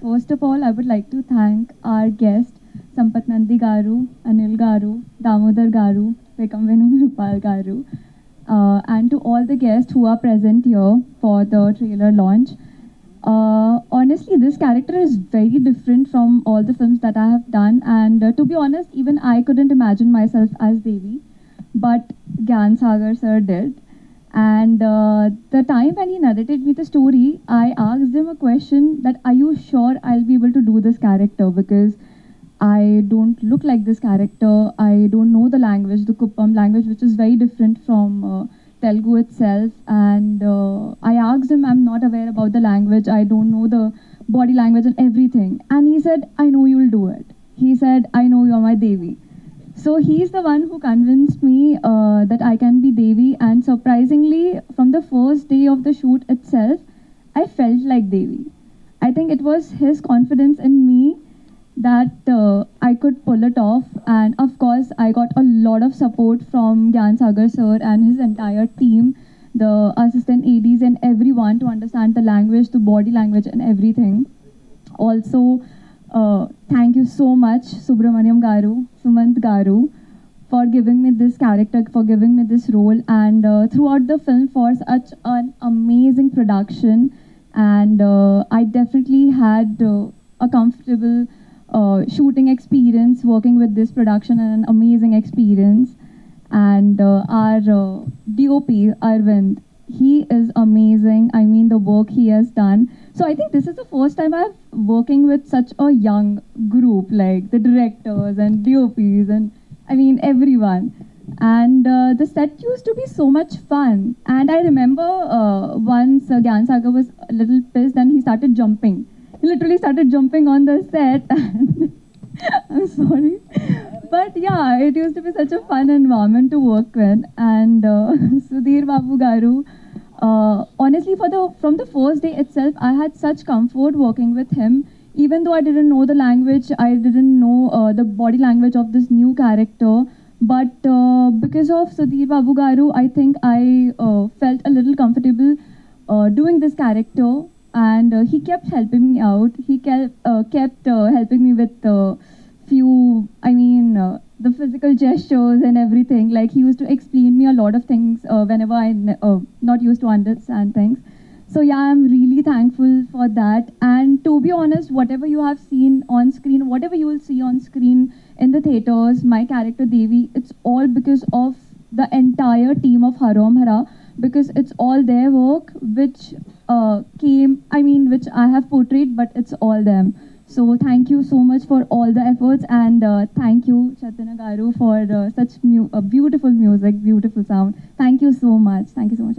first of all, I would like to thank our guest, Sampath Nandi Garu, Anil Garu, Damodar Garu, Vikam Venugopal Garu, and to all the guests who are present here for the trailer launch. Honestly, this character is very different from all the films that I have done, and to be honest, even I couldn't imagine myself as Devi, but Gyan Sagar sir did. And the time when he narrated me the story, I asked him a question that, are you sure I'll be able to do this character? Because I don't look like this character. I don't know the language, the Kuppam language, which is very different from Telugu itself. And I asked him, I'm not aware about the language. I don't know the body language and everything. And he said, I know you'll do it. He said, I know you're my Devi. So he's the one who convinced me that I can be Devi, and surprisingly, from the first day of the shoot itself, I felt like Devi. I think it was his confidence in me that I could pull it off, and of course, I got a lot of support from Gyan Sagar sir and his entire team, the assistant ADs and everyone to understand the language, the body language, and everything. Also, thank you so much, Subramaniam Garu, Sumant Garu, for giving me this character, for giving me this role, and throughout the film for such an amazing production. And I definitely had a comfortable shooting experience working with this production and an amazing experience. And our DOP, Arvind, he is amazing. I mean, the work he has done. So I think this is the first time I'm working with such a young group, like the directors and DOPs and I mean everyone. And the set used to be so much fun. And I remember once Gyan Sagar was a little pissed and he started jumping. He literally started jumping on the set. And I'm sorry. But yeah, it used to be such a fun environment to work with. And Sudhir Babu Garu, honestly, from the first day itself, I had such comfort working with him. Even though I didn't know the language, I didn't know the body language of this new character. But because of Sudhir Babu Garu, I think I felt a little comfortable doing this character. And he kept helping me out. He kept helping me with the physical gestures and everything. Like he used to explain me a lot of things whenever I not used to understand things. So yeah, I'm really thankful for that. And to be honest, whatever you have seen on screen, whatever you will see on screen in the theaters, my character Devi, it's all because of the entire team of Harom Hara, because it's all their work which which I have portrayed, but it's all them. So thank you so much for all the efforts, and thank you Chaitanya Garu for such beautiful music, beautiful sound. Thank you so much. Thank you so much.